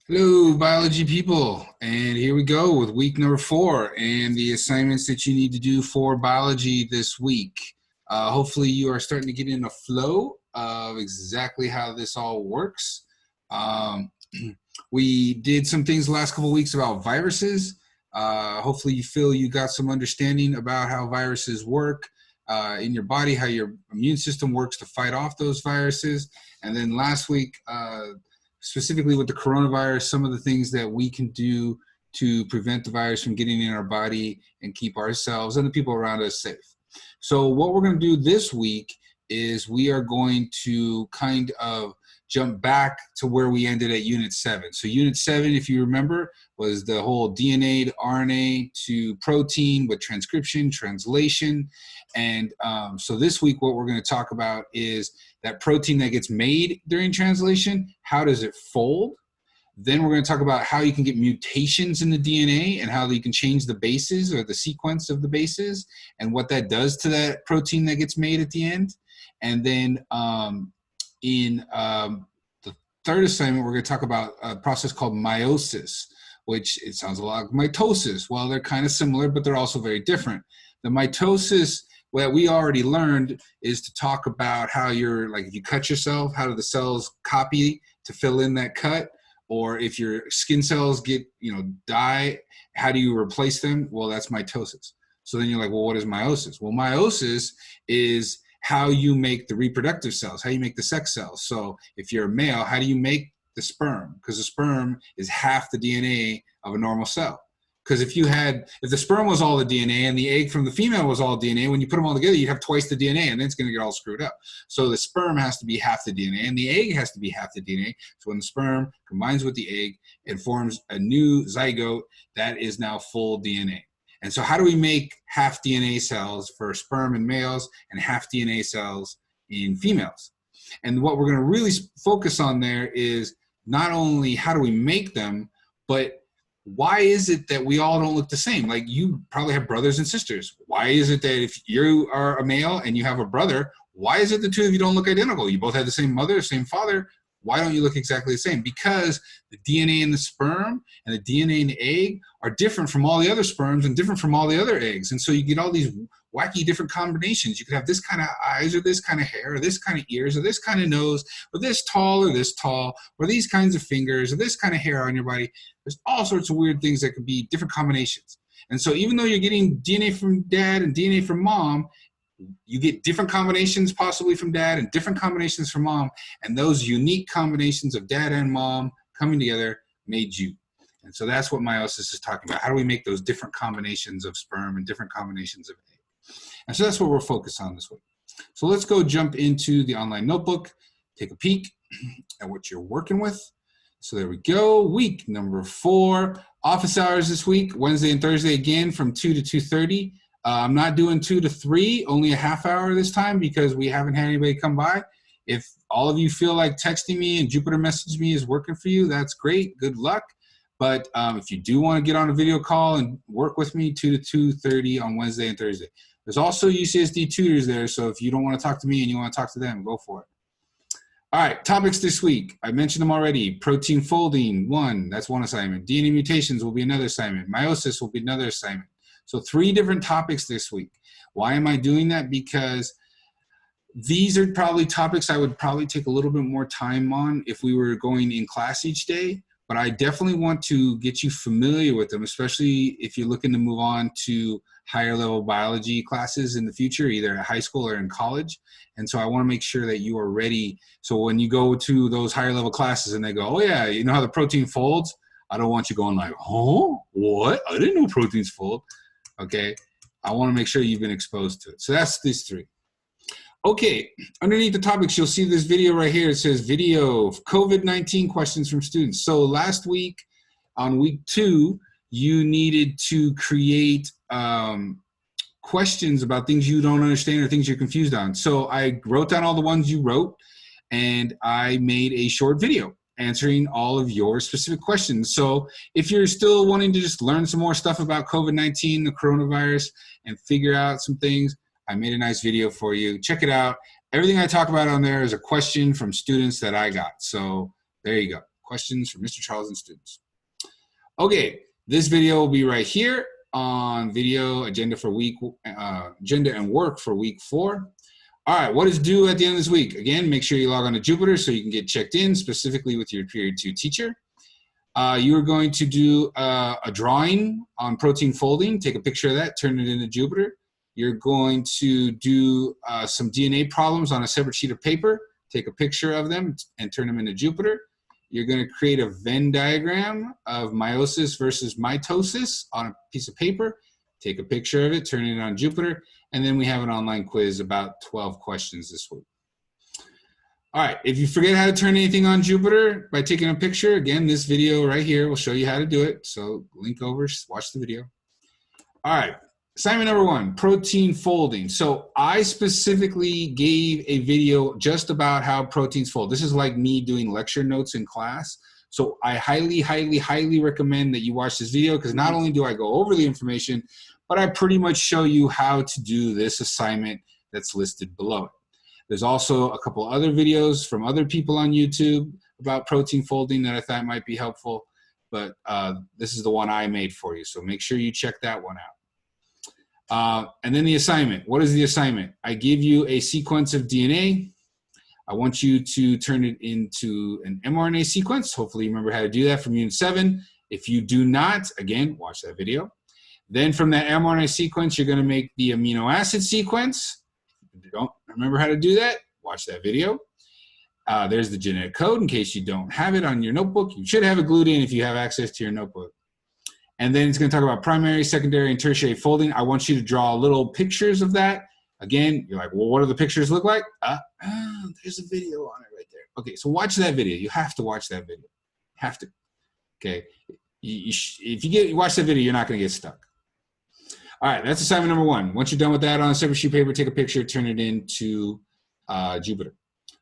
Hello, biology people, and here we go with week number 4 and the assignments that you need to do for biology this week. Hopefully you are starting to get in a flow of exactly how this all works. Um, we did some things the last couple of weeks about viruses. Hopefully you feel you got some understanding about how viruses work in your body, how your immune system works to fight off those viruses. And then last week, specifically with the coronavirus, some of the things that we can do to prevent the virus from getting in our body and keep ourselves and the people around us safe. So what we're going to do this week is we are going to kind of jump back to where we ended at Unit 7. So Unit 7, if you remember, was the whole DNA to RNA to protein with transcription, translation. And so this week, what we're going to talk about is that protein that gets made during translation. How does it fold? Then we're going to talk about how you can get mutations in the DNA and how you can change the bases or the sequence of the bases and what that does to that protein that gets made at the end. And then in the third assignment, we're going to talk about a process called meiosis, which it sounds a lot like mitosis. Well, they're kind of similar, but they're also very different. The mitosis, what we already learned, is to talk about how you're, like, if you cut yourself, how do the cells copy to fill in that cut? Or if your skin cells get, die, how do you replace them? Well, that's mitosis. So then you're like, well, what is meiosis? Well, meiosis is how you make the reproductive cells, how you make the sex cells. So if you're a male, how do you make the sperm? Because the sperm is half the DNA of a normal cell. Because if the sperm was all the DNA and the egg from the female was all DNA, when you put them all together, you'd have twice the DNA, and then it's going to get all screwed up. So the sperm has to be half the DNA, and the egg has to be half the DNA. So when the sperm combines with the egg, it forms a new zygote that is now full DNA. And so how do we make half DNA cells for sperm in males and half DNA cells in females? And what we're going to really focus on there is not only how do we make them, but why is it that we all don't look the same? Like, you probably have brothers and sisters. Why is it that if you are a male and you have a brother, why is it the two of you don't look identical? You both have the same mother, same father. Why don't you look exactly the same? Because the DNA in the sperm and the DNA in the egg are different from all the other sperms and different from all the other eggs. And so you get all these wacky different combinations. You could have this kind of eyes or this kind of hair or this kind of ears or this kind of nose or this tall or these kinds of fingers or this kind of hair on your body. There's all sorts of weird things that could be different combinations. And so even though you're getting DNA from dad and DNA from mom, you get different combinations possibly from dad and different combinations from mom. And those unique combinations of dad and mom coming together made you. And so that's what meiosis is talking about. How do we make those different combinations of sperm and different combinations of egg? And so that's what we're focused on this week. So let's go jump into the online notebook, take a peek at what you're working with. So there we go. Week number 4, office hours this week, Wednesday and Thursday again from 2 to 2:30. I'm not doing 2 to 3, only a half hour this time because we haven't had anybody come by. If all of you feel like texting me and Jupiter message me is working for you, that's great. Good luck. But if you do want to get on a video call and work with me, 2 to 2:30 on Wednesday and Thursday. There's also UCSD tutors there, so if you don't want to talk to me and you want to talk to them, go for it. All right, topics this week. I mentioned them already. Protein folding, 1, that's one assignment. DNA mutations will be another assignment. Meiosis will be another assignment. So 3 different topics this week. Why am I doing that? Because these are probably topics I would probably take a little bit more time on if we were going in class each day. But I definitely want to get you familiar with them, especially if you're looking to move on to higher level biology classes in the future, either at high school or in college. And so I want to make sure that you are ready. So when you go to those higher level classes and they go, oh yeah, you know how the protein folds? I don't want you going like, oh, what? I didn't know proteins fold. Okay. I want to make sure you've been exposed to it. So that's these 3. Okay, underneath the topics, you'll see this video right here. It says video COVID-19 questions from students. So last week, on week 2, you needed to create questions about things you don't understand or things you're confused on. So I wrote down all the ones you wrote, and I made a short video answering all of your specific questions. So if you're still wanting to just learn some more stuff about COVID-19, the coronavirus, and figure out some things, I made a nice video for you. Check it out. Everything I talk about on there is a question from students that I got. So there you go. questions for Mr. Charlton students. Okay, this video will be right here on video agenda and work for week 4. All right, what is due at the end of this week? Again, make sure you log on to Jupyter so you can get checked in specifically with your period 2 teacher. You are going to do a drawing on protein folding. Take a picture of that, turn it into Jupyter. You're going to do some DNA problems on a separate sheet of paper. Take a picture of them and turn them into Jupyter. You're going to create a Venn diagram of meiosis versus mitosis on a piece of paper. Take a picture of it, turn it on Jupyter, and then we have an online quiz, about 12 questions this week. All right, if you forget how to turn anything on Jupyter by taking a picture, again, this video right here will show you how to do it. So link over, watch the video. All right, assignment number 1, protein folding. So I specifically gave a video just about how proteins fold. This is like me doing lecture notes in class. So I highly, highly, highly recommend that you watch this video, because not only do I go over the information, but I pretty much show you how to do this assignment that's listed below it. There's also a couple other videos from other people on YouTube about protein folding that I thought might be helpful, but this is the one I made for you. So make sure you check that one out. And then the assignment. What is the assignment? I give you a sequence of DNA. I want you to turn it into an mRNA sequence. Hopefully you remember how to do that from Unit 7. If you do not, again, watch that video. Then from that mRNA sequence, you're going to make the amino acid sequence. If you don't remember how to do that, watch that video. There's the genetic code in case you don't have it on your notebook. You should have it glued in if you have access to your notebook. And then it's going to talk about primary, secondary, and tertiary folding. I want you to draw little pictures of that. Again, you're like, well, what do the pictures look like? There's a video on it right there. Okay, so watch that video. You have to watch that video. Have to. Okay. If you watch that video, you're not going to get stuck. All right, that's assignment number 1. Once you're done with that on a separate sheet of paper, take a picture, turn it into Jupyter.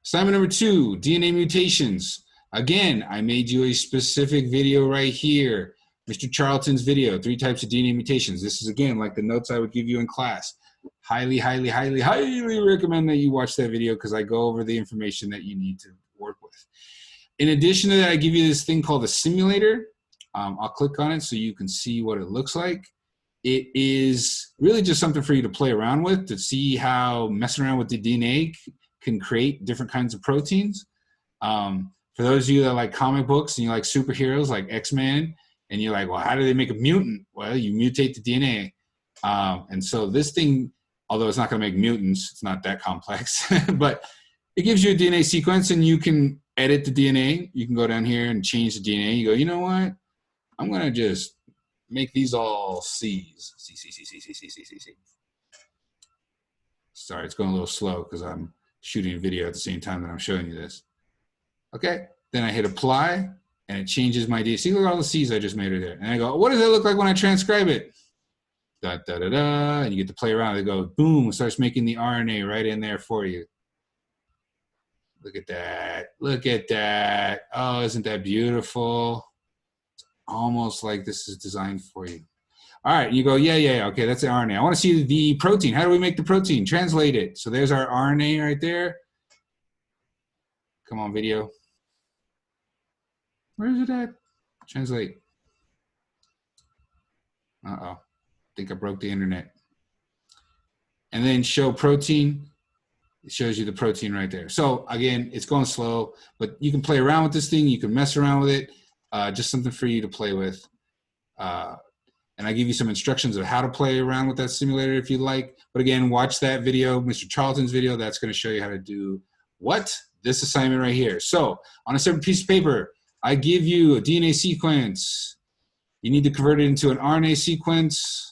Assignment number 2, DNA mutations. Again, I made you a specific video right here. Mr. Charlton's video, 3 types of DNA mutations. This is, again, like the notes I would give you in class. Highly, highly, highly, highly recommend that you watch that video, because I go over the information that you need to work with. In addition to that, I give you this thing called a simulator. I'll click on it so you can see what it looks like. It is really just something for you to play around with, to see how messing around with the DNA can create different kinds of proteins. For those of you that like comic books and you like superheroes like X-Men, and you're like, well, how do they make a mutant? Well, you mutate the DNA. And so this thing, although it's not going to make mutants, it's not that complex, but it gives you a DNA sequence, and you can edit the DNA. You can go down here and change the DNA. You go, you know what? I'm going to just make these all C's. C. Sorry, it's going a little slow because I'm shooting a video at the same time that I'm showing you this. Okay, then I hit apply, and it changes my DNA. See, look at all the C's I just made right there. And I go, what does it look like when I transcribe it? Da, da, da, da, and you get to play around. It goes, boom, it starts making the RNA right in there for you. Look at that. Look at that. Oh, isn't that beautiful? It's almost like this is designed for you. All right, you go, yeah, okay, that's the RNA. I want to see the protein. How do we make the protein? Translate it. So there's our RNA right there. Come on, video. Where is it at? Translate. Uh-oh. I think I broke the internet. And then show protein. It shows you the protein right there. So again, it's going slow, but you can play around with this thing. You can mess around with it. Just something for you to play with. And I give you some instructions of how to play around with that simulator if you'd like. But again, watch that video, Mr. Charlton's video. That's going to show you how to do what? This assignment right here. So on a separate piece of paper, I give you a DNA sequence. You need to convert it into an RNA sequence.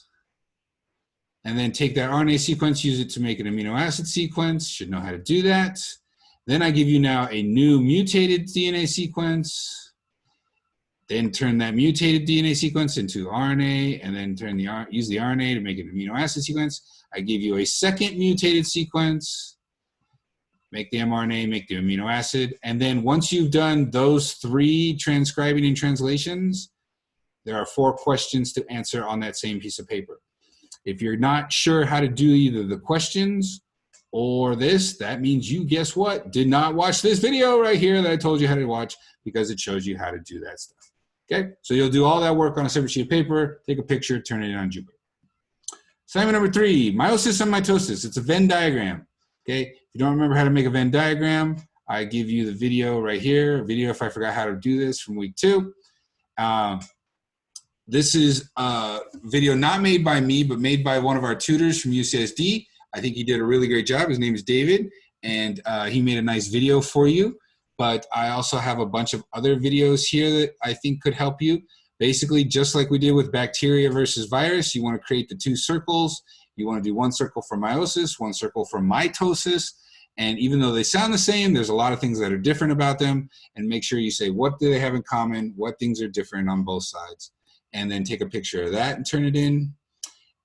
And then take that RNA sequence, use it to make an amino acid sequence. Should know how to do that. Then I give you now a new mutated DNA sequence. Then turn that mutated DNA sequence into RNA, and then use the RNA to make an amino acid sequence. I give you a second mutated sequence. Make the mRNA, make the amino acid. And then once you've done those 3 transcribing and translations, there are 4 questions to answer on that same piece of paper. If you're not sure how to do either the questions or this, that means you, guess what, did not watch this video right here that I told you how to watch, because it shows you how to do that stuff. Okay, so you'll do all that work on a separate sheet of paper, take a picture, turn it in on Jupyter. Assignment number 3, meiosis and mitosis. It's a Venn diagram. Okay, if you don't remember how to make a Venn diagram, I give you the video right here, a video if I forgot how to do this from week 2. This is a video not made by me, but made by one of our tutors from UCSD. I think he did a really great job. His name is David, and he made a nice video for you. But I also have a bunch of other videos here that I think could help you. Basically, just like we did with bacteria versus virus, you want to create the 2 circles. You want to do 1 circle for meiosis, 1 circle for mitosis. And even though they sound the same, there's a lot of things that are different about them. And make sure you say, what do they have in common? What things are different on both sides? And then take a picture of that and turn it in.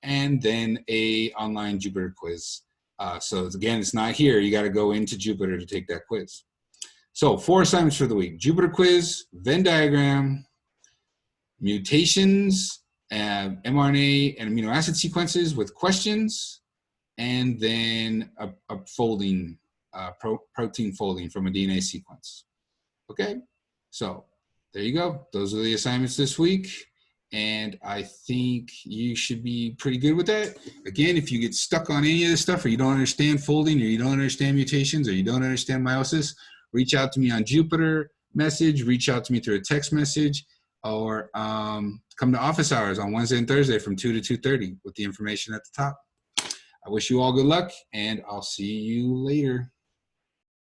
And then a online Jupyter quiz. So again, it's not here. You got to go into Jupyter to take that quiz. So 4 assignments for the week: Jupyter quiz, Venn diagram, mutations, mRNA and amino acid sequences with questions, and then a folding, protein folding from a DNA sequence. Okay, so there you go. Those are the assignments this week. And I think you should be pretty good with that. Again, if you get stuck on any of this stuff, or you don't understand folding, or you don't understand mutations, or you don't understand meiosis, reach out to me on Jupyter message, reach out to me through a text message, or come to office hours on Wednesday and Thursday from 2 to 2:30 with the information at the top. I wish you all good luck, and I'll see you later.